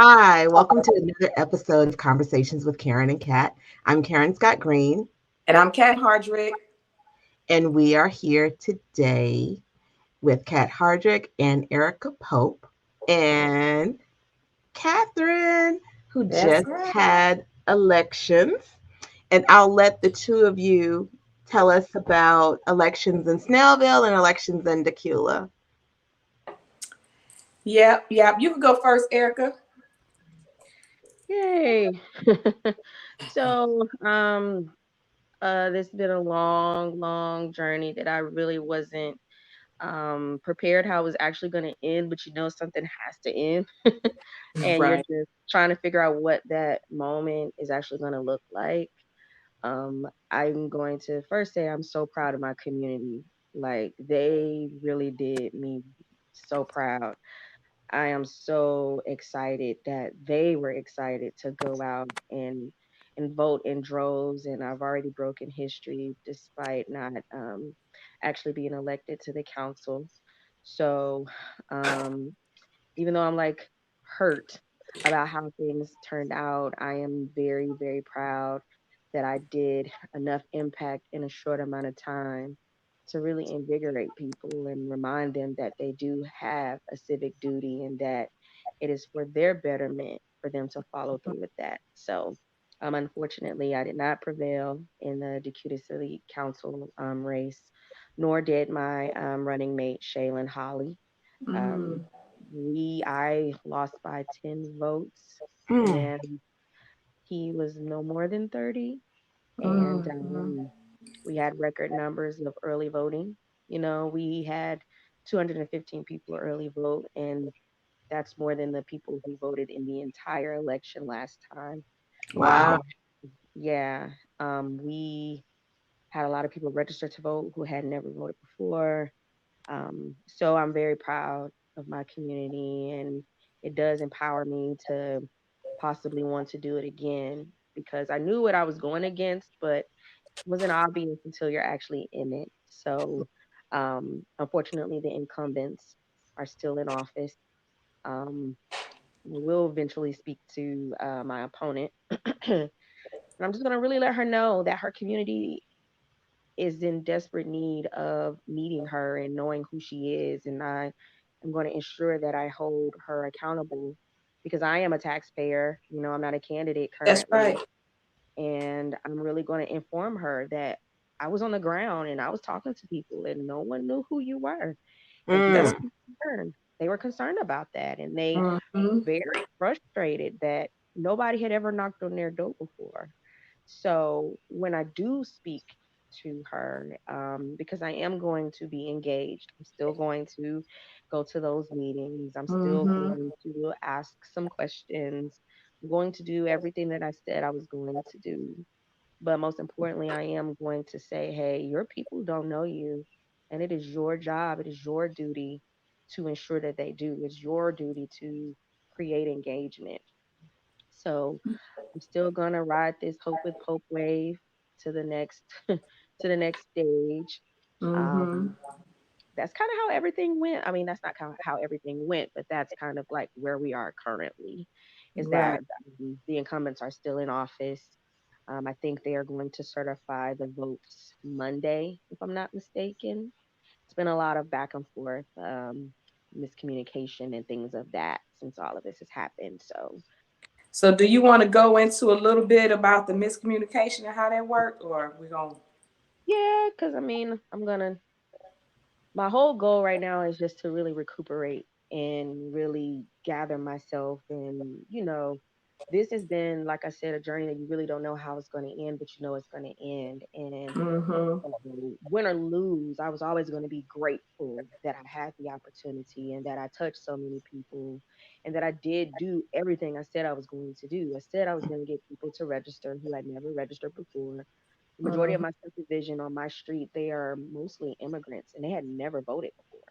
Hi, welcome to another episode of Conversations with Karen and Kat. I'm Karen Scott Green, And I'm Kat Hardrick. and we are here today with Kat Hardrick and Erica Pope and Catherine, who That's just right. had elections. And I'll let the two of you tell us about elections in Snellville and elections in Dacula. Yep. You can go first, Erica. Yay. So, this has been a long, long journey that I really wasn't prepared how it was actually going to end, but something has to end. And you're Right. just trying to figure out what that moment is actually going to look like. I'm going to first say I'm so proud of my community. Like, they really did me so proud. I am so excited that they were excited to go out and vote in droves, and I've already broken history despite not actually being elected to the council. So, um, even though I'm like hurt about how things turned out, I am very, very proud that I did enough impact in a short amount of time to really invigorate people and remind them that they do have a civic duty and that it is for their betterment for them to follow through with that. So, unfortunately, I did not prevail in the Decatur City Council race, nor did my running mate, Shaylin Holly. Um, Mm, I lost by 10 votes, Hmm. and he was no more than 30. And mm, we had record numbers of early voting. We had 215 people early vote, and that's more than the people who voted in the entire election last time. wow. Wow. And yeah, we had a lot of people register to vote who had never voted before. So I'm very proud of my community, and it does empower me to possibly want to do it again because I knew what I was going against, but it wasn't obvious until you're actually in it. So, unfortunately, the incumbents are still in office. Um, we'll eventually speak to my opponent. And I'm just going to really let her know that her community is in desperate need of meeting her and knowing who she is. And I am going to ensure that I hold her accountable because I am a taxpayer. I'm not a candidate That's right. currently. And I'm really going to inform her that I was on the ground and I was talking to people and no one knew who you were. And people That's were Mm. concerned. They were concerned about that. And they mm-hmm. very frustrated that nobody had ever knocked on their door before. So when I do speak to her, because I am going to be engaged, I'm still going to go to those meetings. I'm still Mm-hmm. going to ask some questions. I'm going to do everything that I said I was going to do. But most importantly, I am going to say, hey, your people don't know you. And it is your job, it is your duty to ensure that they do. It's your duty to create engagement. So I'm still gonna ride this Hope with Hope wave to the next to the next stage. Mm-hmm. Um, that's kind of how everything went. I mean, that's not how everything went, but that's kind of like where we are currently. Is Right. that the incumbents are still in office. I think they are going to certify the votes Monday, if I'm not mistaken. It's been a lot of back and forth, miscommunication, and things of that since all of this has happened. So So do you want to go into a little bit about the miscommunication and how that worked, or we gonna yeah, because I mean, my whole goal right now is just to really recuperate and really gather myself. And, this has been, like I said, a journey that you really don't know how it's going to end, but you know it's going to end. And mm-hmm. win or lose, I was always going to be grateful that I had the opportunity and that I touched so many people and that I did do everything I said I was going to do. I said I was going to get people to register who had never registered before. The majority of Mm-hmm. my subdivision on my street, they are mostly immigrants and they had never voted before.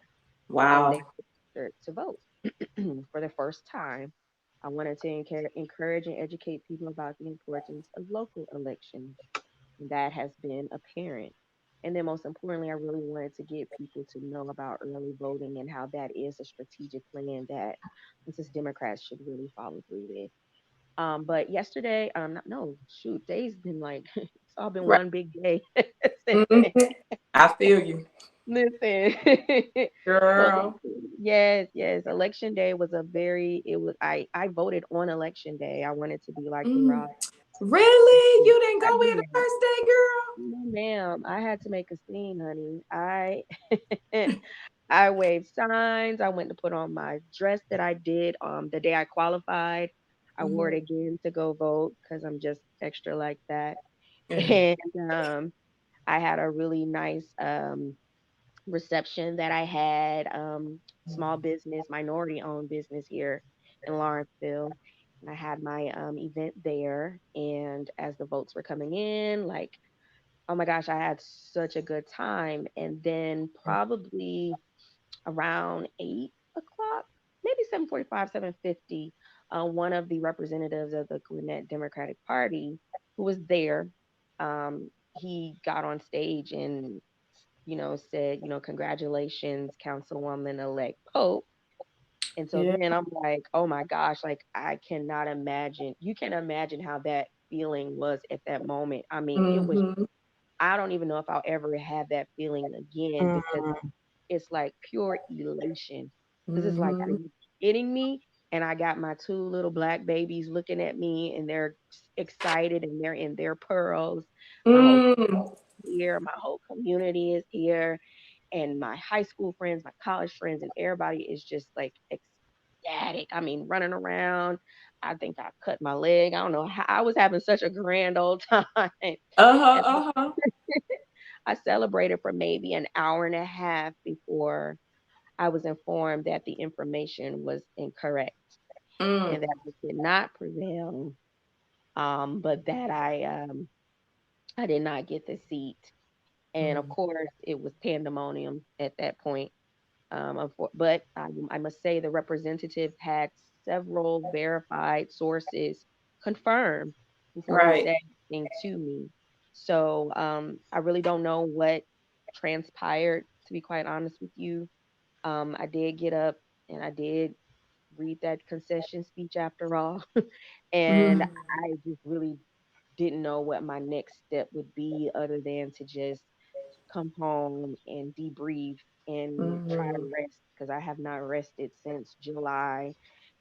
And they Wow. registered to vote for the first time. I wanted to encourage and educate people about the importance of local elections. And that has been apparent. And then most importantly, I really wanted to get people to know about early voting and how that is a strategic plan that us as Democrats should really follow through with. But yesterday, no, shoot, day's been like it's all been Right. one big day since then. Hmm. I feel you, Listen, girl. yes, yes. Election day was a very. It was. I voted on election day. I wanted to be like the Mm. Ross. Really? You didn't I go in the did. first day, girl? No, ma'am. I had to make a scene, honey. I I waved signs. I went to put on my dress that I did the day I qualified. I wore Mhm. it again to go vote because I'm just extra like that. Yeah. And I had a really nice reception that I had, small business, minority owned business here in Lawrenceville. And I had my event there. And as the votes were coming in, like, oh my gosh, I had such a good time. And then probably around 8 o'clock, maybe 7:45, 7:50, one of the representatives of the Gwinnett Democratic Party who was there, he got on stage and said, congratulations, Councilwoman elect Pope. And so Yeah. then I'm like, oh my gosh, like I cannot imagine. You can imagine how that feeling was at that moment. I mean, it was, Mm-hmm. I don't even know if I'll ever have that feeling again because Mm-hmm. it's like pure elation. Because it's like, are Mm-hmm. you kidding me? And I got my two little black babies looking at me and they're excited and they're in their pearls. My whole Mm. here, my whole community is here, and my high school friends, my college friends, and everybody is just like ecstatic. I mean, running around. I think I cut my leg. I don't know how I was having such a grand old time. Uh-huh. And Uh-huh. I celebrated for maybe an hour and a half before I was informed that the information was incorrect Mm. and that I did not prevail. But that I did not get the seat. And of Mm. course, it was pandemonium at that point. But I must say the representative had several verified sources confirm before he Right. said anything to me. So I really don't know what transpired, to be quite honest with you. I did get up and I did read that concession speech after all. And Mm. I just really didn't know what my next step would be other than to just come home and debrief and try to Mm. rest because I have not rested since July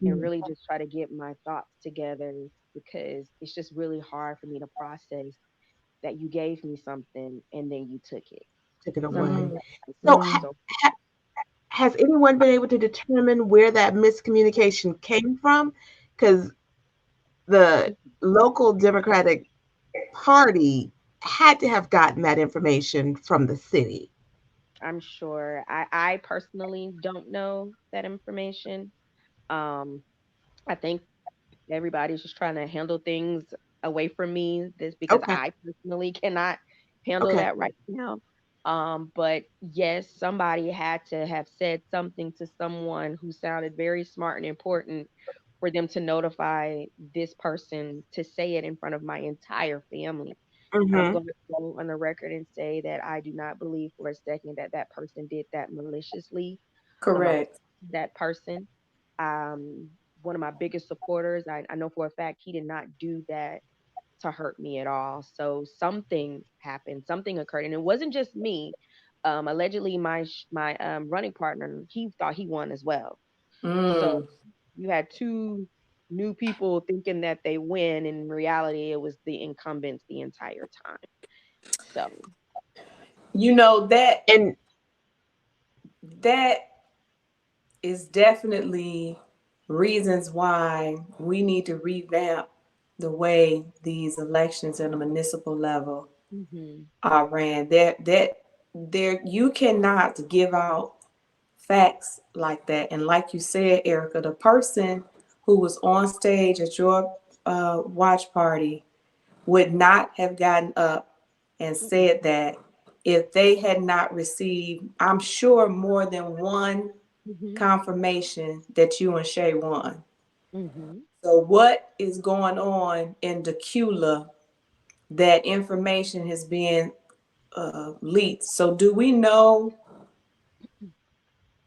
and Mm. really just try to get my thoughts together because it's just really hard for me to process that you gave me something and then you took it. Took it away. Something Mm. that I So, felt Mm. so. has anyone been able to determine where that miscommunication came from? Because the local Democratic Party had to have gotten that information from the city. I'm sure. I personally don't know that information. Um, I think everybody's just trying to handle things away from me this because Okay. I personally cannot handle Okay. that right now. But yes, somebody had to have said something to someone who sounded very smart and important for them to notify this person to say it in front of my entire family. And I'm Mm-hmm. going to go on the record and say that I do not believe for a second that that person did that maliciously. I Correct. that person. Um, One of my biggest supporters. I know for a fact he did not do that to hurt me at all. So something happened, something occurred, and it wasn't just me. Allegedly, my running partner he thought he won as well. So Mm. you had two new people thinking that they win. In reality, it was the incumbents the entire time. So You know And that is definitely reasons why we need to revamp the way these elections at a municipal level hmm are ran. There you cannot give out facts like that. And like you said, Erica, the person who was on stage at your watch party would not have gotten up and said that if they had not received, I'm sure, more than one hmm confirmation that you and Shay won. hmm So what is going on in Dacula that information has been leaked. So do we know?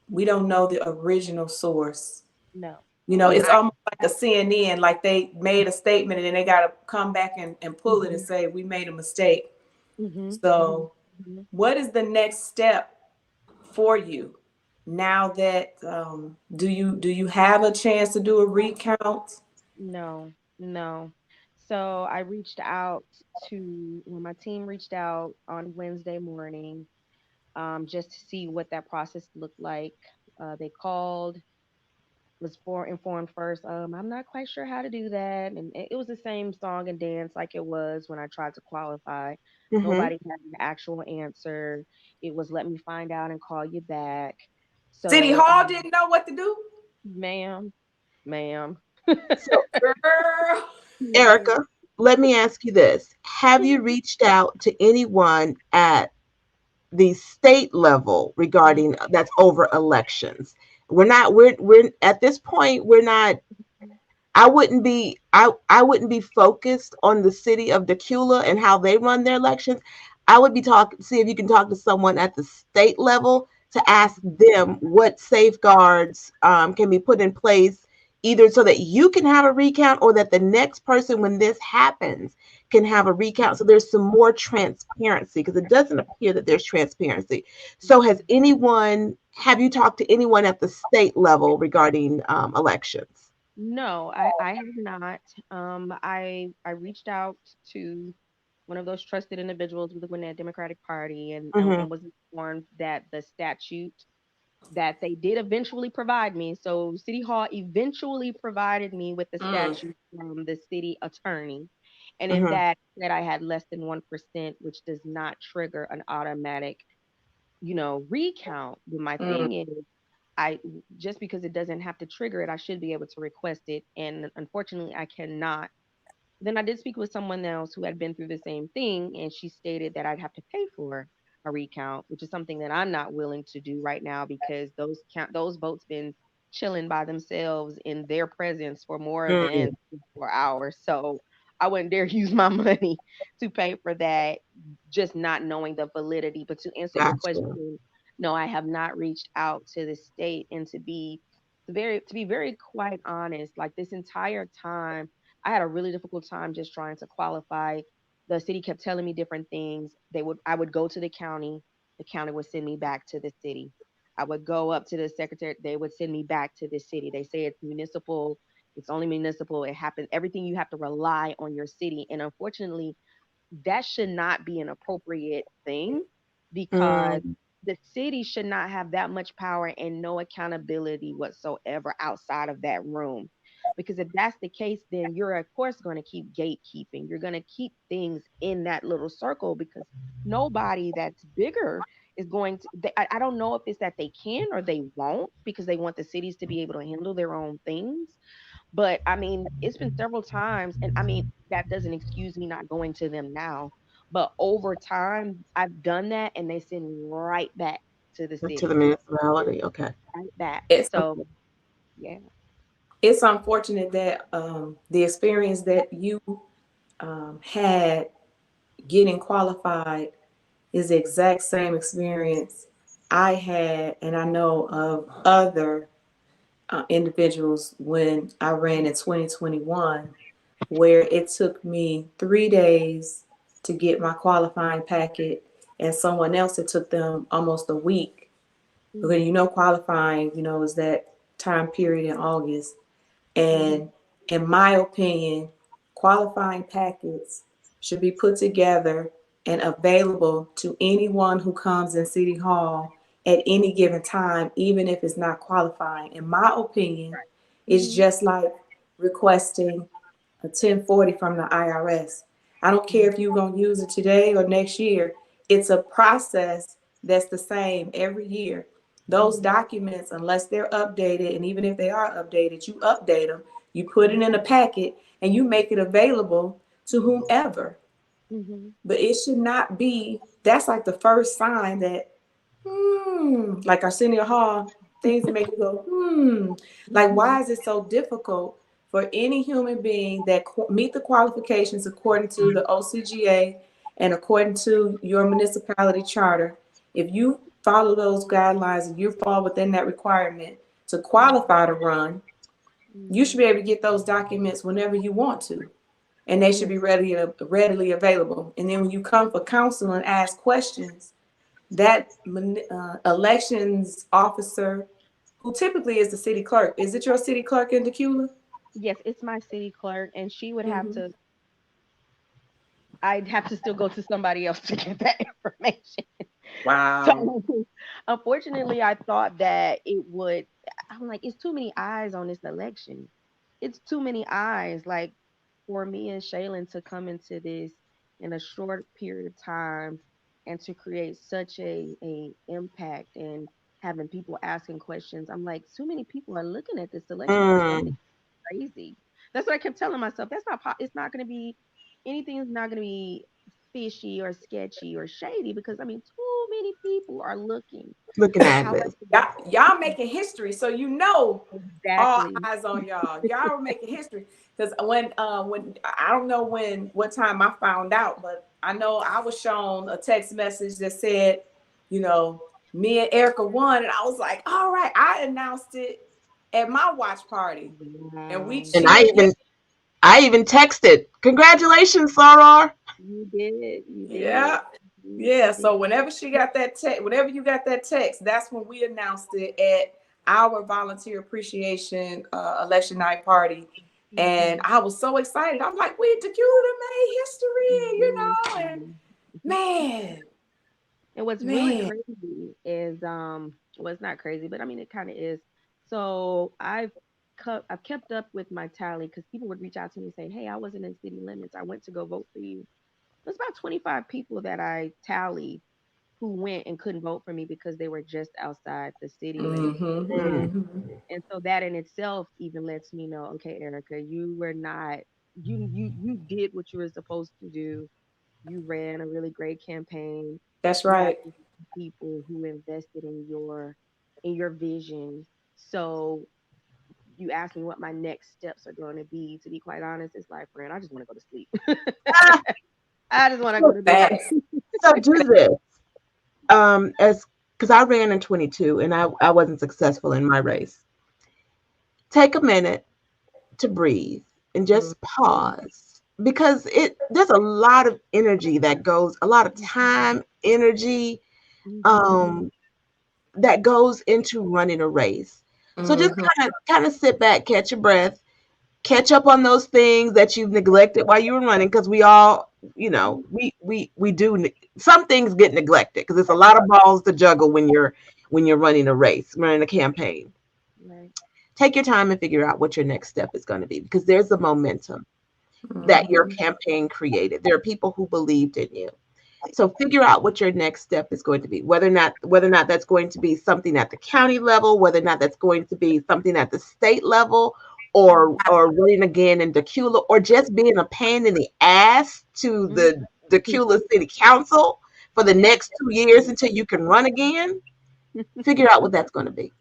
We don't know the original source. No. And It's I almost like a CNN, like they made a statement and then they got to come back and pull it and say, we made a mistake. mhm, mhm, So, mhm. what is the next step for you now that do you have a chance to do a recount? No, no. So I reached out well, my team reached out on Wednesday morning, just to see what that process looked like. They called, was informed first. I'm not quite sure how to do that, and it was the same song and dance like it was when I tried to qualify. Mm-hmm. Nobody had an actual answer. It was let me find out and call you back. City So, Hall didn't know what to do. ma'am, ma'am. So, Girl. Ma'am. Erica, let me ask you this. Have you reached out to anyone at the state level regarding that's over elections? We're at this point, we're not I wouldn't be focused on the city of Dacula and how they run their elections. I would be talking see if you can talk to someone at the state level to ask them what safeguards can be put in place, either so that you can have a recount or that the next person when this happens can have a recount, so there's some more transparency, because it doesn't appear that there's transparency. So have you talked to anyone at the state level regarding elections? No, I have not. I reached out to one of those trusted individuals within the Democratic Party, Hmm. and was informed that the statute that they did eventually provide me. So City Hall eventually provided me with the Mm, statute from the city attorney, and in Hmm. that said I had less than 1%, which does not trigger an automatic, recount. But my mm, thing is, I just because it doesn't have to trigger it, I should be able to request it, and unfortunately, I cannot. Then I did speak with someone else who had been through the same thing, and she stated that I'd have to pay for a recount, which is something that I'm not willing to do right now because those votes been chilling by themselves in their presence for more Mm, than 4 hours. So I wouldn't dare use my money to pay for that, just not knowing the validity. But to answer your gotcha. question, no, I have not reached out to the state, and to be very quite honest, like this entire time I had a really difficult time just trying to qualify. The city kept telling me different things. I would go to the county would send me back to the city. I would go up to the secretary, they would send me back to the city. They say it's municipal, it's only municipal. It happens everything you have to rely on your city. And unfortunately, that should not be an appropriate thing because Mm, the city should not have that much power and no accountability whatsoever outside of that room. Because if that's the case, then you're of course going to keep gatekeeping. You're going to keep things in that little circle because nobody that's bigger is going to. I don't know if it's that they can or they won't because they want the cities to be able to handle their own things. But I mean, it's been several times, and I mean, that doesn't excuse me not going to them now. But over time, I've done that, and they send me right back to the to the city, municipality. Okay. right back. it's So yeah. it's unfortunate that the experience that you had getting qualified is the exact same experience I had, and I know of other individuals when I ran in 2021, where it took me 3 days to get my qualifying packet, and someone else it took them almost a week. Because Mm-hmm. qualifying, is that time period in August. Mm-hmm. And in my opinion, qualifying packets should be put together and available to anyone who comes in City Hall at any given time, even if it's not qualifying. In my opinion, it's Mm-hmm. just like requesting a 1040 from the IRS. I don't care if you're going to use it today or next year. It's a process that's the same every year. Those Mm-hmm. documents, unless they're updated, and even if they are updated, you update them, you put it Mm-hmm. in a packet, and you make it available to whomever. Mm-hmm. But it should not be, that's like the first sign that, like Arsenio Hall, things that make you go, like, Mm-hmm. why is it so difficult for any human being that meet the qualifications according to the OCGA And according to your municipality charter, if you follow those guidelines and you fall within that requirement to qualify to run, you should Mhm. be able to get those documents whenever you want to. And they should Yes. be readily available. And then when you come for counsel and ask questions, that elections officer, who typically is the city clerk, is it your city clerk in Dacula? Yes, it's my city clerk, and she would have Mm-hmm. to. I'd have to still go to somebody else to get that information. Wow. So, unfortunately, I thought that it would. I'm like, it's too many eyes on this election. It's too many eyes. Like for me and Shaylin to come into this in a short period of time and to create such a impact and having people asking questions. I'm like, too many people are looking at this election for something Mm. crazy. That's what I kept telling myself. That's not. It's not going to be anything. Is not going to be fishy or sketchy or shady because I mean, too many people are looking. Looking at However, this. Y'all making history, so you know all exactly. eyes on y'all. Y'all were making history because when I don't know when what time I found out, but I know I was shown a text message that said, you know, me and Erica won, and I was like, all right. I announced it at my watch party, and we Wow. And I cheered. Yeah, even I even texted, "Congratulations, Soror." You did. You did. yeah. You Yeah, did. so whenever she got that text, whenever you got that text, that's when we announced it at our volunteer appreciation election night party. And Mhm. I was so excited. I'm like, we Dakota made history, you Mhm. know, and man, And what's really man. crazy is well it's not crazy, but I mean it kind of is. So I've kept up with my tally because people would reach out to me and say, "Hey, I wasn't in city limits. I went to go vote for you." There's about 25 people that I tallied who went and couldn't vote for me because they were just outside the city limits. Mm-hmm, Mm. mm-hmm. And so that in itself even lets me know, okay, Erica, you were not you did what you were supposed to do. You ran a really great campaign. That's You have right. people who invested in your vision. So you asked me what my next steps are going to be. To be quite honest, it's like, friend, I just want to go to sleep. Ah, I just want to go so, to bed. Facts. so do this. As because I ran in 22 and I wasn't successful in my race. Take a minute to breathe and just pause because it there's a lot of energy that goes, a lot of time, energy, Mhm. um, that goes into running a race. So just Mm-hmm. kind of sit back, catch your breath, catch up on those things that you've neglected while you were running because we all, Mhm. we do some things get neglected because it's a lot of balls to juggle when you're running a race, running a campaign. Right. Take your time and figure out what your next step is going to be because there's a momentum that your Mm-hmm. campaign created. There are people who believed in you. So figure out what your next step is going to be. Whether or not that's going to be something at the county level, whether or not that's going to be something at the state level, or running again in Dacula, or just being a pain in the ass to Mhm. the Dacula City Council for the next 2 years until you can run again. Figure out what that's going to be.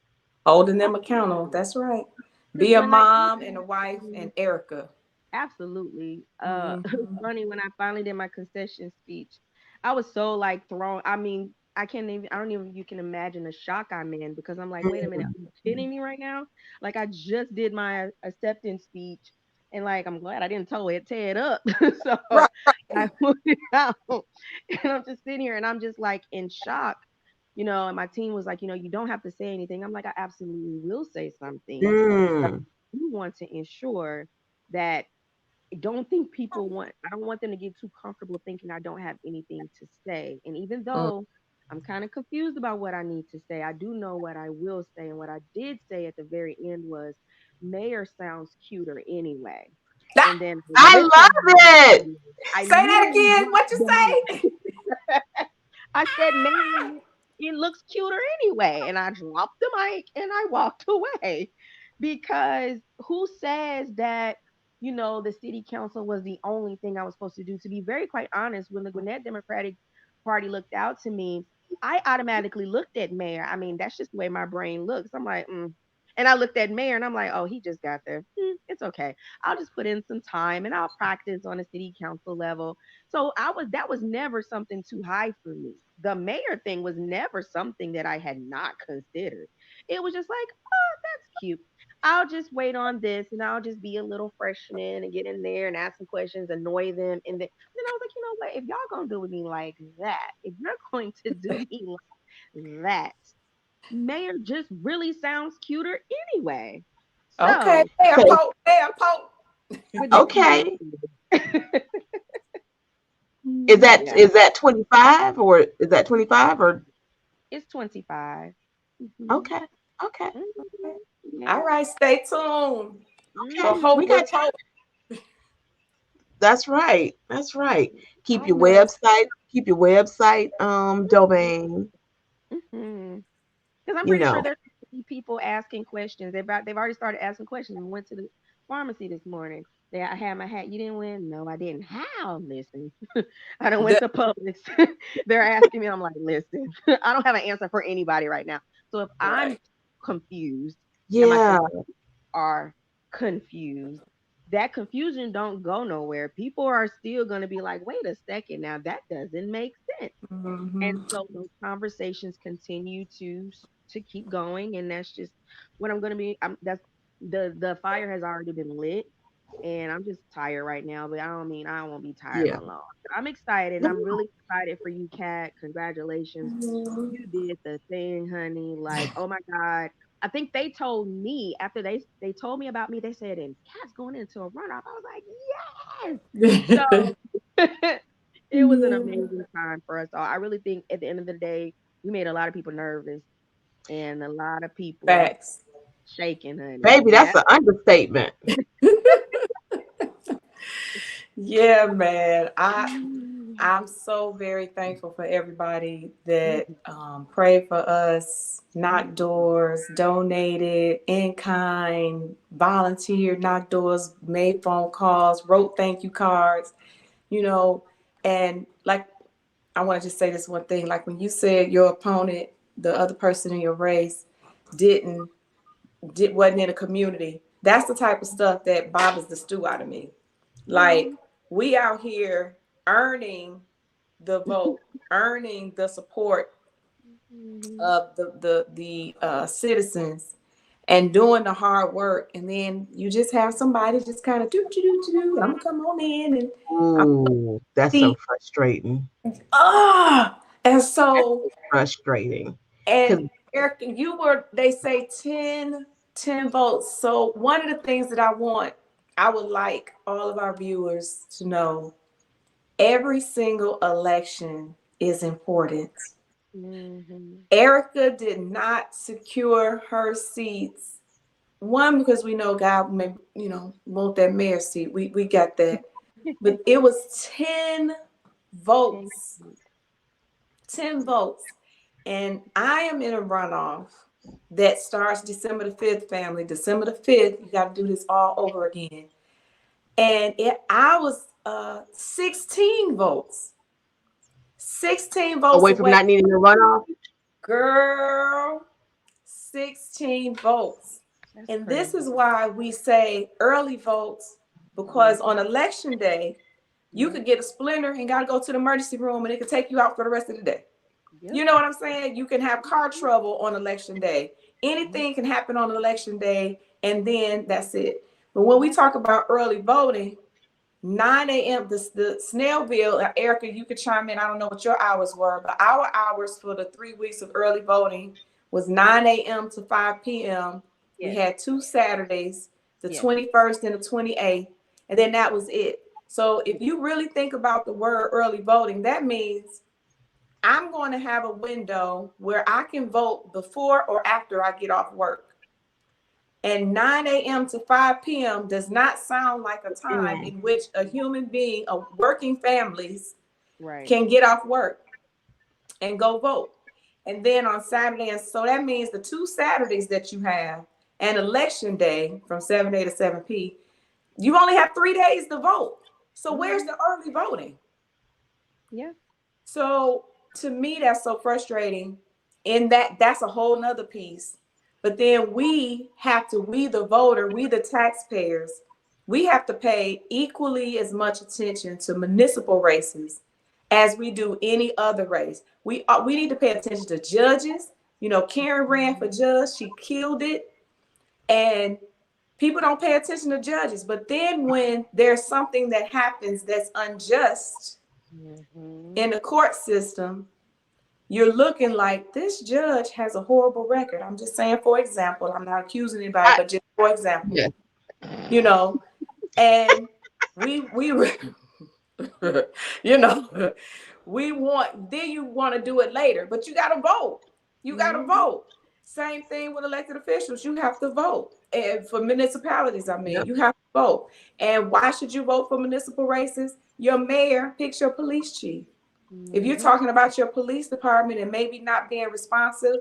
Holding them accountable. That's right. Because Be a when I mom and a wife and Erica. absolutely. It's Mm-hmm. funny when I finally did my concession speech, I was so like thrown. I mean, I can't even. I don't even. You can imagine the shock I'm in because I'm like, wait a minute, are you kidding me right now? Like I just did my acceptance speech, and like I'm glad I didn't tear it up. So Right. I put it out, and I'm just sitting here, and I'm just like in shock. And my team was like, you don't have to say anything. I'm like, I absolutely will say something. But Mm, you want to ensure that I don't want them to get too comfortable thinking I don't have anything to say. And even Mm. though I'm kind of confused about what I need to say, I do know what I will say. And what I did say at the very end was, Mayor sounds cuter anyway. Ah, And then I literally, love it. I say that literally again. What dropped you the say? mic. I said, man, it looks cuter anyway. And I dropped the mic and I walked away because who says that, the city council was the only thing I was supposed to do? To be very quite honest, when the Gwinnett Democratic Party looked out to me, I automatically looked at mayor. I mean, that's just the way my brain looks. I'm like, And I looked at mayor and I'm like, oh, he just got there. It's okay. I'll just put in some time and I'll practice on a city council level. So that was never something too high for me. The mayor thing was never something that I had not considered. It was just like, oh, that's cute. I'll just wait on this and I'll just be a little freshman and get in there and ask some questions, annoy them. And then I was like, you know what? If y'all gonna do with me like that, if you're going to do me like that, mayor just really sounds cuter anyway. Okay. So Hey, I'm Okay. Pope. Hey, I'm Pope. with the Okay. community. Is that Yeah, is that 25 or is that 25 or it's 25. Hmm. okay. Okay. All Yeah. right, stay tuned for Okay. Hmm. We Hope got with time. Pope. That's right. That's right. I Keep your know that's website domain, Hmm. Because I'm you pretty sure know. there's people asking questions. They've already started asking questions. We went to the pharmacy this morning. I had my hat. You didn't win? No, I didn't. How? Listen, I done went the to Publix. They're asking me. I'm like, listen, I don't have an answer for anybody right now. So if I'm right. confused and my Yeah. are confused, that confusion don't go nowhere. People are still going to be like, wait a second, now that doesn't make sense. And Mm-hmm. so those conversations continue to keep going, and that's just what I'm going to be. That's the fire has already been lit, and I'm just tired right now. But I won't be tired Yeah. for long. I'm excited. I'm really excited for you, Kat. Congratulations, you did the thing, honey. Like, oh my God. I think they told me after they told me about me, they said, and Kat's going into a runoff. I was like, yes. Yeah. So it was an amazing time for us all. I really think at the end of the day, we made a lot of people nervous and a lot of people Facts. shaking, honey. Baby, Yeah. that's an understatement. Yeah, man. Mm. I'm so very thankful for everybody that prayed for us, knocked doors, donated in kind, volunteered, knocked doors, made phone calls, wrote thank you cards, you know. And like, I want to just say this one thing. Like when you said your opponent, the other person in your race, didn't wasn't in a community. That's the type of stuff that bothers the stew out of me. Like Mhm. we out here earning the vote, earning the support Mhm. of the citizens, and doing the hard work, and then you just have somebody just kind of do do do do. I'm gonna come on in and I'm Ooh, that's so see frustrating. and That's so so frustrating. and Because Eric, you were they say 10 votes. So one of the things that I would like all of our viewers to know, every single election is important. Mhm. Erica did not secure her seats. One, because we know God may, want that mayor seat. We got that. But it was 10 votes. 10 votes. And I am in a runoff that starts December the 5th, family. December the 5th, you got to do this all over again. And I was 16 votes. 16 votes away from away. not needing to run off. Girl, 16 votes. That's And this crazy. is why we say early votes, because on election day, you Yep. could get a splinter and got to go to the emergency room and it could take you out for the rest of the day. Yep. You know what I'm saying? You can have car trouble on election day. Yep. Anything can happen on election day, and then that's it. But when we Yep. talk about early voting, 9 a.m. The Snellville, Erica, you could chime in. I don't know what your hours were, but our hours for the 3 weeks of early voting was 9 a.m. to 5 p.m. We Yes. had 2 Saturdays, the Yes. 21st and the 28th, and then that was it. So if Yes. you really think about the word early voting, that means I'm going to have a window where I can vote before or after I get off work. And 9 a.m. to 5 p.m. does not sound like a time Mm. in which a human being, a working families, Right. can get off work and go vote. And then on Saturday, and so that means the 2 Saturdays that you have and election day from 7 a to 7 p, you only have 3 days to vote. So where's Mhm. the early voting? Yeah. So to me, that's so frustrating. In that's a whole nother piece. But then we the voter, we the taxpayers, we have to pay equally as much attention to municipal races as we do any other race. We need to pay attention to judges. You know, Karen ran for judge, she killed it, and people don't pay attention to judges. But then when there's something that happens that's unjust Mm-hmm. in the court system, you're looking like this judge has a horrible record. I'm just saying, for example, I'm not accusing anybody, I, but just for example, yeah. you know, and we you know, we want, then you want to do it later, but you got to vote. You got to Mm-hmm. vote. Same thing with elected officials. You have to vote. And for municipalities, I mean, Yep. you have to vote. And why should you vote for municipal races? Your mayor picks your police chief. If you're Mm-hmm. talking about your police department and maybe not being responsive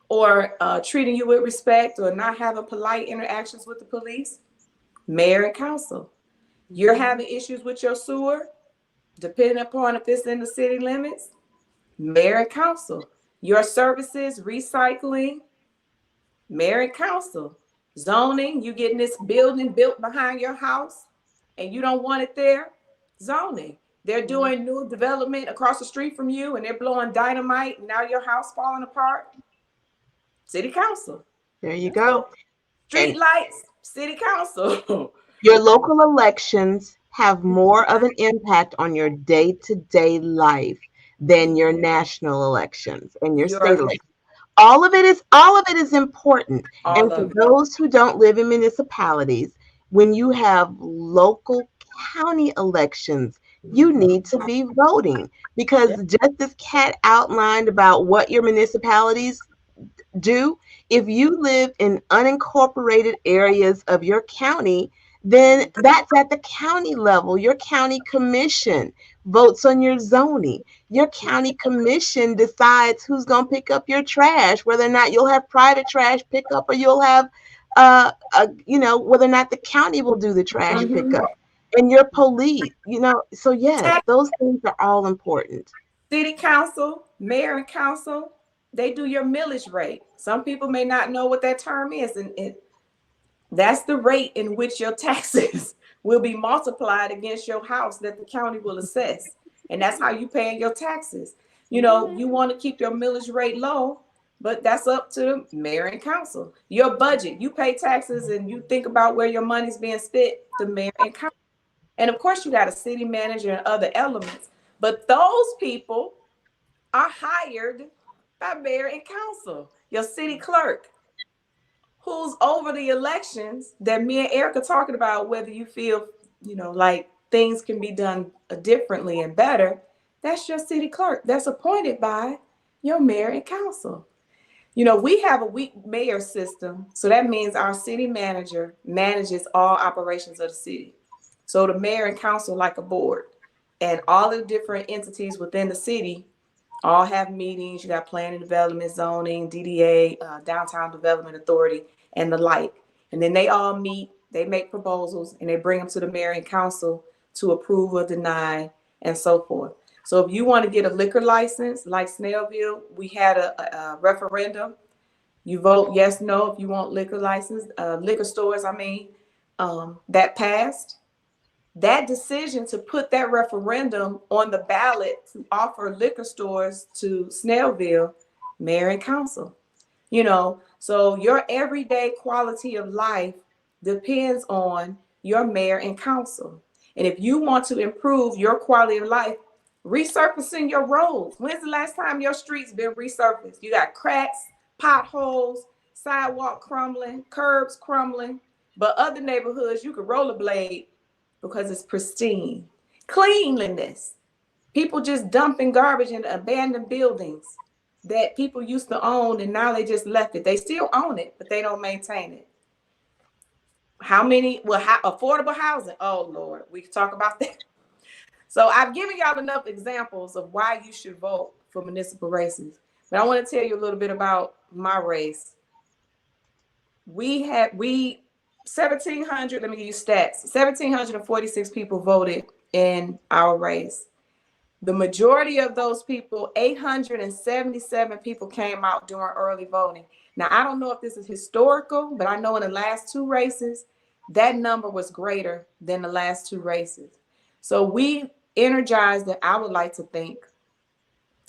or treating you with respect or not having polite interactions with the police, mayor and council. You're Mm-hmm. having issues with your sewer, depending upon if it's in the city limits, mayor and council. Your services, recycling, mayor and council. Zoning, you getting this building built behind your house and you don't want it there, zoning. They're doing new development across the street from you and they're blowing dynamite and now your house falling apart, city council. There you Yep. go. So street And lights, city council. your local elections have more of an impact on your day-to-day life than your national elections and your state Your elections. All of it is important. And all for of it. those who don't live in municipalities, when you have local county elections, you need to be voting because Yep. just as Kat outlined about what your municipalities do, if you live in unincorporated areas of your county, then that's at the county level. Your county commission votes on your zoning. Your county commission decides who's going to pick up your trash, whether or not you'll have private trash pickup or you'll have, whether or not the county will do the trash Mhm. pickup. And your police, so yes, Tax, those things are all important. city council, mayor and council, they do your millage rate. Some people may not know what that term is, and that's the rate in which your taxes will be multiplied against your house that the county will assess. And that's how you pay your taxes. You know, Yeah. you want to keep your millage rate low, but that's up to the mayor and council. Your budget, you pay taxes and you think about where your money's being spent, the mayor and council. And of course, you got a city manager and other elements, but those people are hired by mayor and council, your city clerk, who's over the elections that me and Erica talking about, whether you feel, like things can be done differently and better. That's your city clerk that's appointed by your mayor and council. We have a weak mayor system, so that means our city manager manages all operations of the city. So the mayor and council like a board, and all the different entities within the city all have meetings. You got planning, development, zoning, DDA, downtown development authority, and the like. And then they all meet, they make proposals, and they bring them to the mayor and council to approve or deny, and so forth. So if you want to get a liquor license, like Snellville, we had a referendum. You vote yes, no if you want liquor license, liquor stores. I mean, that passed. That decision to put that referendum on the ballot to offer liquor stores to Snellville, mayor and council. So your everyday quality of life depends on your mayor and council. And if you want to improve your quality of life, resurfacing your roads. When's the last time your streets been resurfaced? You got cracks, potholes, sidewalk crumbling, curbs crumbling. But other neighborhoods, you could rollerblade because it's pristine. Cleanliness. People just dumping garbage in abandoned buildings that people used to own and now they just left it. They still own it, but they don't maintain it. How many? Well, affordable housing. Oh, Lord, we can talk about that. So I've given y'all enough examples of why you should vote for municipal races. But I want to tell you a little bit about my race. We 1,700, let me give you stats. 1,746 people voted in our race. The majority of those people, 877 people, came out during early voting. Now, I don't know if this is historical, but I know in the last two races, that number was greater than the last two races. So we energized it. I would like to think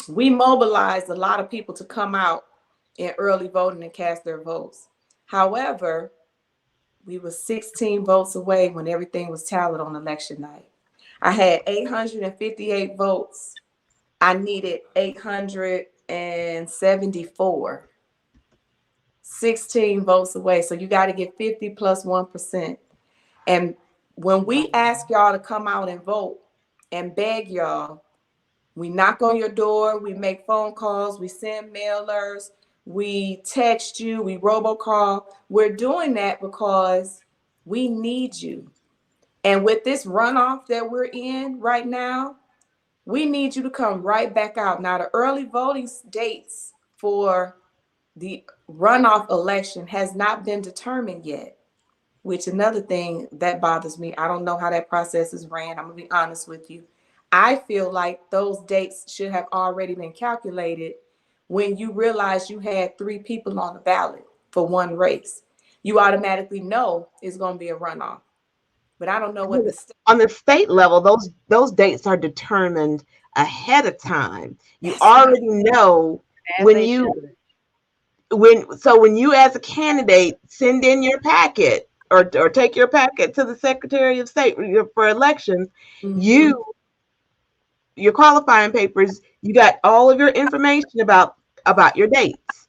we mobilized a lot of people to come out in early voting and cast their votes. However, we were 16 votes away when everything was tallied on election night. I had 858 votes. I needed 874, 16 votes away. So you got to get 50 plus 1%. And when we ask y'all to come out and vote and beg y'all, we knock on your door, we make phone calls, we send mailers, we text you, we robocall. We're doing that because we need you. And with this runoff that we're in right now, we need you to come right back out. Now, the early voting dates for the runoff election has not been determined yet, which another thing that bothers me. I don't know how that process is ran. I'm going to be honest with you. I feel like those dates should have already been calculated when you realize you had three people on the ballot for one race. You automatically know it's going to be a runoff. But I don't know what the state. On the state level, those dates are determined ahead of time. You That's right. already know As when they you should. when you as a candidate send in your packet or take your packet to the Secretary of State for elections, Mm-hmm. you your qualifying papers, you got all of your information about your dates.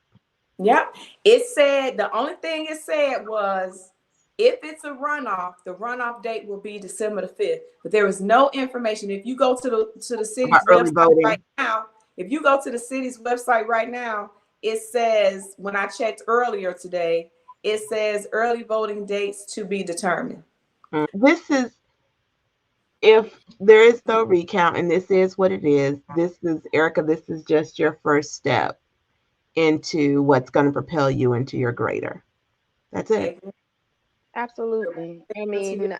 Yep. It said the only thing it said was if it's a runoff, the runoff date will be December the 5th. But there is no information. If you go to the About city's early website right voting. now, if you go to the city's website right now, it says when I checked earlier today, it says early voting dates to be determined. This is if there is no recount and this is what it is. This is Erica. This is just your first step into what's going to propel you into your greater. That's it. Absolutely. I mean,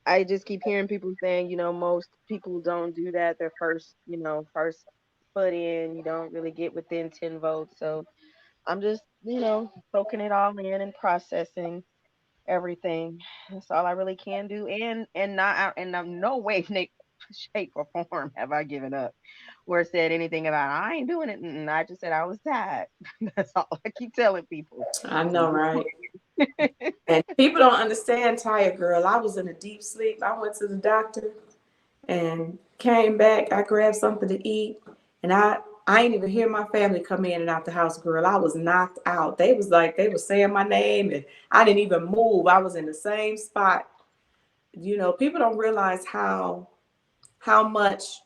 I just keep hearing people saying, most people don't do that. Their first, first foot in, you don't really get within 10 votes. So I'm just, soaking it all in and processing everything. That's all I really can do. And not and I'm no way, shape, or form have I given up or said anything about I ain't doing it. I just said I was tired. That's all I keep telling people. I I'm know, just right? And people don't understand, tired girl. I was in a deep sleep. I went to the doctor and came back. I grabbed something to eat, and I ain't even hear my family come in and out the house, girl. I was knocked out. They was like they were saying my name, and I didn't even move. I was in the same spot. People don't realize how much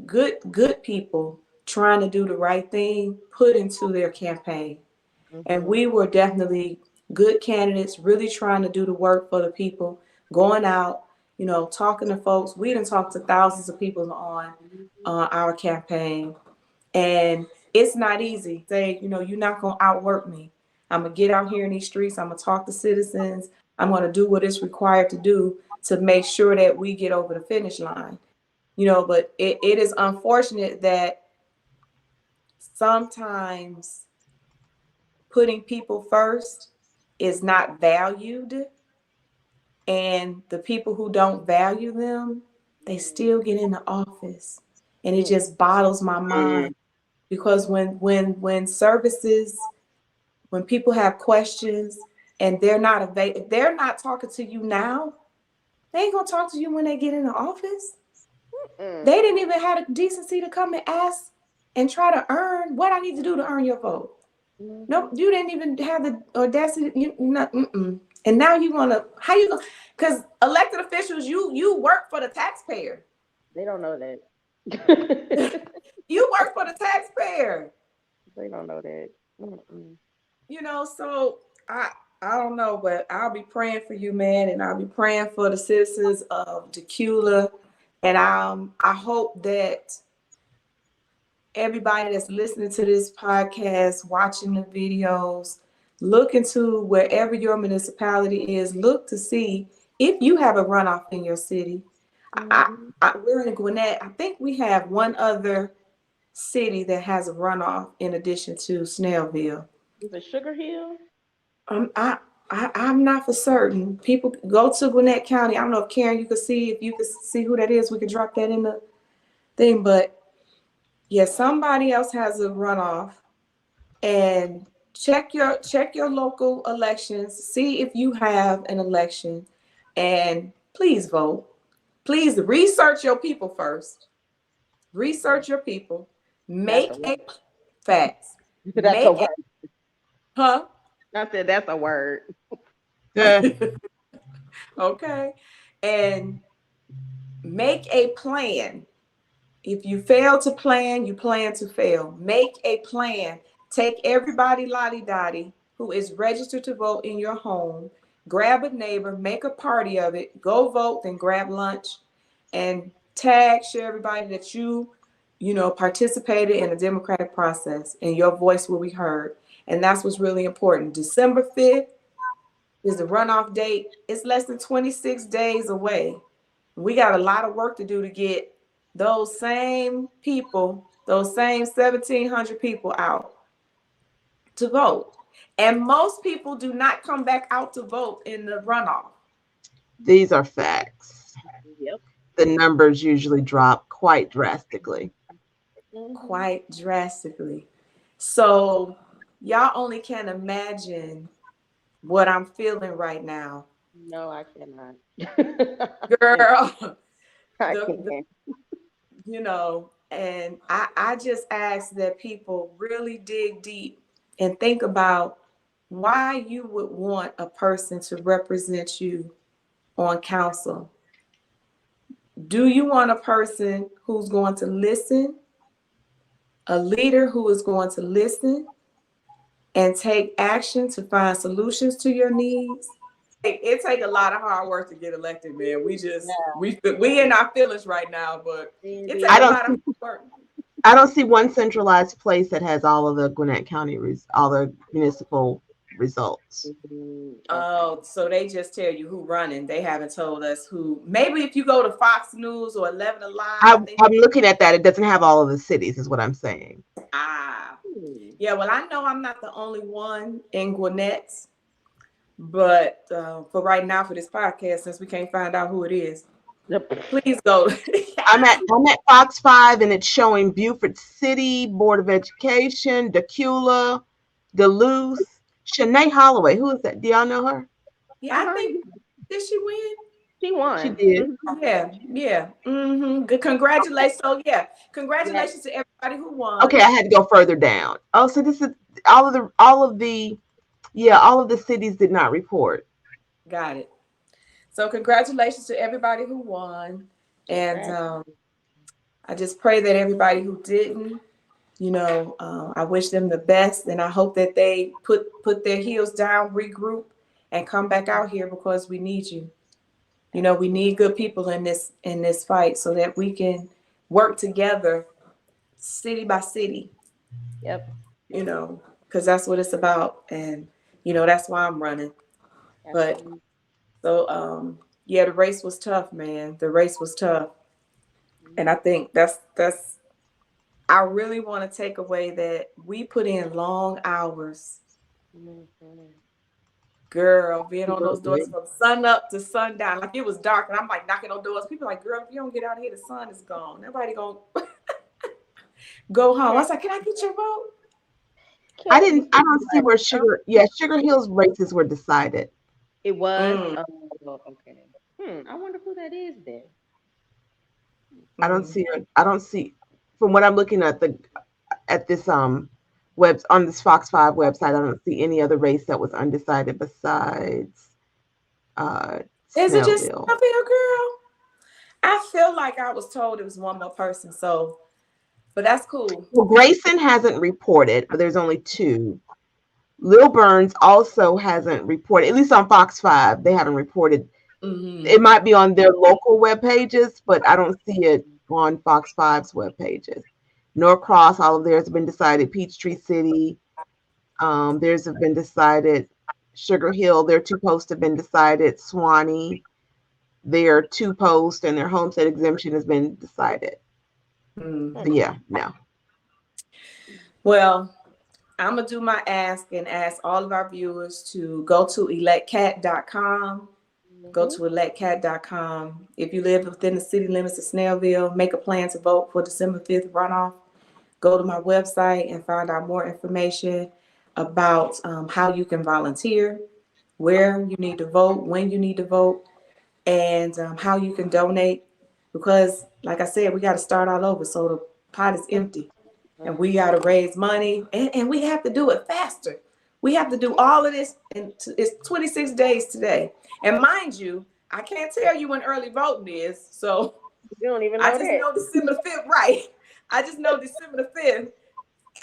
good people trying to do the right thing put into their campaign. And hmm we were definitely good candidates, really trying to do the work for the people, going out, talking to folks. We didn't talk to thousands of people on our campaign. And it's not easy. Say, you're not going to outwork me. I'm going to get out here in these streets. I'm going to talk to citizens. I'm going to do what is required to do to make sure that we get over the finish line. But it is unfortunate that sometimes putting people first is not valued, and the people who don't value them, they still get in the office, and it just boggles my mind because when services, when people have questions and if they're not talking to you now, they ain't gonna talk to you when they get in the office. Mm-mm. They didn't even have the decency to come and ask and try to earn what I need to do to earn your vote. No, Mhm. you didn't even have the audacity. And now you want to? How you going? Because elected officials, you work for the taxpayer. They don't know that. You work for the taxpayer. They don't know that. Mm-mm. So I don't know, but I'll be praying for you, man, and I'll be praying for the citizens of Dacula, and I hope that everybody that's listening to this podcast, watching the videos, look into wherever your municipality is, look to see if you have a runoff in your city. Mhm. We're in Gwinnett. I think we have one other city that has a runoff in addition to Snellville. Is it Sugar Hill? Um, I, I'm not for certain. People go to Gwinnett County. I don't know if Karen, you could see if you could see who that is. We could drop that in the thing. But yeah, somebody else has a runoff, and check your local elections. See if you have an election, and please vote. Please research your people first. Research your people. That's a Make word. a facts. That's a Make a word. huh. I said that's a word. Uh, Okay, and make a plan. If you fail to plan, you plan to fail. Make a plan. Take everybody lottie dottie who is registered to vote in your home. Grab a neighbor, make a party of it. Go vote, then grab lunch, and share everybody that participated in the democratic process, and your voice will be heard. And that's what's really important. December 5th is the runoff date. It's less than 26 days away. We got a lot of work to do to get those same people, those same 1,700 people out to vote. And most people do not come back out to vote in the runoff. these are facts. Yep. The numbers usually drop quite drastically. Mhm. Quite drastically. So y'all only can imagine what I'm feeling right now. No, I cannot. Girl, I the can't. and I just ask that people really dig deep and think about why you would want a person to represent you on council. Do you want a person who's going to listen, a leader who is going to listen and take action to find solutions to your needs? It take a lot of hard work to get elected, man. Yeah, We in our feelings right now, but it I take a don't lot of see hard work. I don't see one centralized place that has all of the Gwinnett County all the municipal results. Okay. Oh, so they just tell you who running. They haven't told us who. Maybe if you go to Fox News or 11 Alive, I think. I'm looking at that. It doesn't have all of the cities, is what I'm saying. Ah, Hmm. yeah. Well, I know I'm not the only one in Gwinnett, but for right now, for this podcast, since we can't find out who it is, Yep. please go. I'm at Fox 5 and it's showing Beaufort City, Board of Education, Dacula, Duluth, Shanae Holloway. Who is that? Do y'all know her? Yeah, I Uh-huh. think did she win? She She won. did. Mhm. Yeah, yeah. Good. Congratulations. So yeah, Yes. congratulations to everybody who won. Okay, I had to go further down. Oh, so this is all of the cities did not report. Got it. So congratulations to everybody who won, and Congrats. I just pray that everybody who didn't, I wish them the best, and I hope that they put their heels down, regroup, and come back out here because we need you. We need good people in this fight so that we can work together, city by city. Yep. Because that's what it's about, and that's why I'm running. But Absolutely. so yeah, the race was tough, man. The race was tough, and I Mhm. think that's I really want to take away that we put in long hours, Mhm. girl, being on those doors Absolutely. from sun up to sundown. Like it was dark, and I'm like knocking on doors. People like, girl, if you don't get out here, the sun is gone. Nobody gonna go home. I was like, can I get your vote? I Can't be didn't. I sitting don't see like, where oh, Sugar Hill's races were decided. it was. Mm, Oh, well, okay. I wonder who that is then. I don't mm. see it. I don't see. From what I'm looking at this web on this Fox 5 website, I don't see any other race that was undecided besides uh, Is it just Snellville. Snellville, girl? I feel like I was told it was one more person, so but that's cool. Well, Grayson hasn't reported, but there's only two. Lil Burns also hasn't reported, at least on Fox 5. They haven't reported. Hmm. It might be on their local web pages, but I don't see it on Fox 5's web pages. Norcross, all of theirs have been decided. Peachtree City, theirs have been decided. Sugar Hill, their two posts have been decided. Swanee, their two post and their homestead exemption has been decided. Mm. So yeah, no. Well, I'm gonna do my ask and ask all of our viewers to go to electcat.com. Go Mhm. to electcat.com. If you live within the city limits of Snellville, make a plan to vote for December 5th runoff. Go to my website and find out more information about how you can volunteer, where you need to vote, when you need to vote, and how you can donate. Because, like I said, we got to start all over. So the pot is empty and we got to raise money and we have to do it faster. We have to do all of this and it's 26 days today. And mind you, I can't tell you when early voting is. So You don't even I know just that. know December the 5th, right? I just know December the 5th.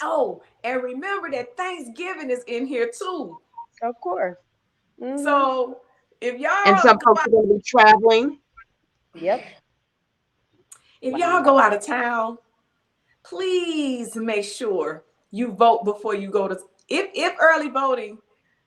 Oh, and remember that Thanksgiving is in here too. Of course. Mhm. So if And y'all some go folks out, are going to be traveling. Yep. if y'all go out of town, please make sure you vote before you go to if early voting,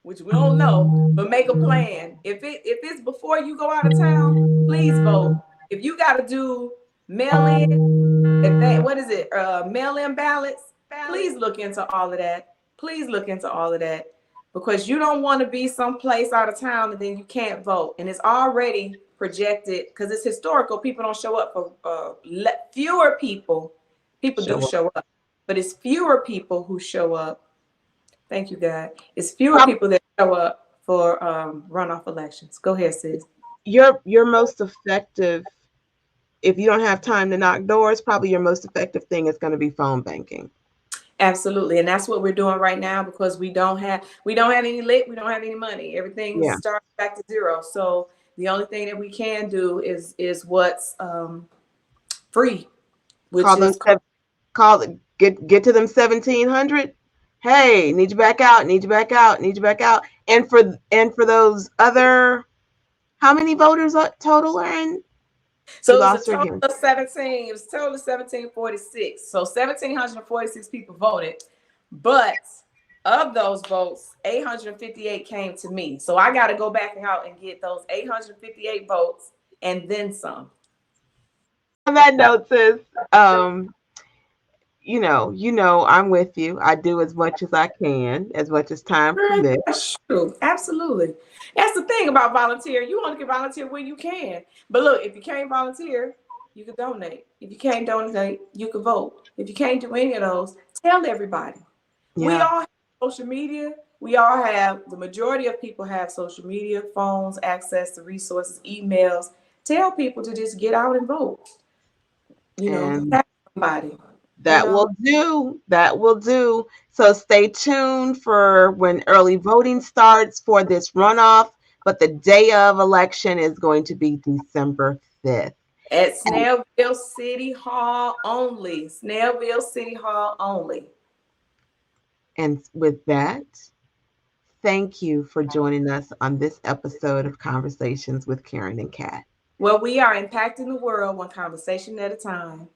which we don't know, but make a plan. If it's before you go out of town, please vote. If you got to do mail in, what is it? Mail in ballots. Please look into all of that. Please look into all of that because you don't want to be someplace out of town and then you can't vote. And it's already projected because it's historical. People don't show up for fewer people. People do Show up. show up, but it's fewer people who show up. Thank you, God. It's fewer Prob- people that show up for runoff elections. Go ahead, sis. your most effective, if you don't have time to knock doors, probably your most effective thing is going to be phone banking. Absolutely, and that's what we're doing right now because we don't have any lit, we don't have any money. Everything's Yeah. starting back to zero. So the only thing that we can do is what's free, which Call them is called. call get to them 1700. Hey, need you back out, need you back out, need you back out. And for those other, how many voters total are in? We So it was a lost her total again. of 17. It was a total of 1746. So 1,746 people voted, but of those votes, 858 came to me. So I got to go back out and get those 858 votes and then some. On that note, sis, um, I'm with you. I do as much as I can, as much as time Right, permits. that's true. Absolutely. That's the thing about volunteer. You want to volunteer when you can. But look, if you can't volunteer, you can donate. If you can't donate, you can vote. If you can't do any of those, tell everybody. We Yeah. all have social media. We all have, the majority of people have social media, phones, access to resources, emails. Tell people to just get out and vote. And Tag somebody, you that know. will do. That will do. So stay tuned for when early voting starts for this runoff. But the day of election is going to be December 5th. At Snellville City Hall only. Snellville City Hall only. And with that, thank you for joining us on this episode of Conversations with Karen and Kat. Well, we are impacting the world one conversation at a time.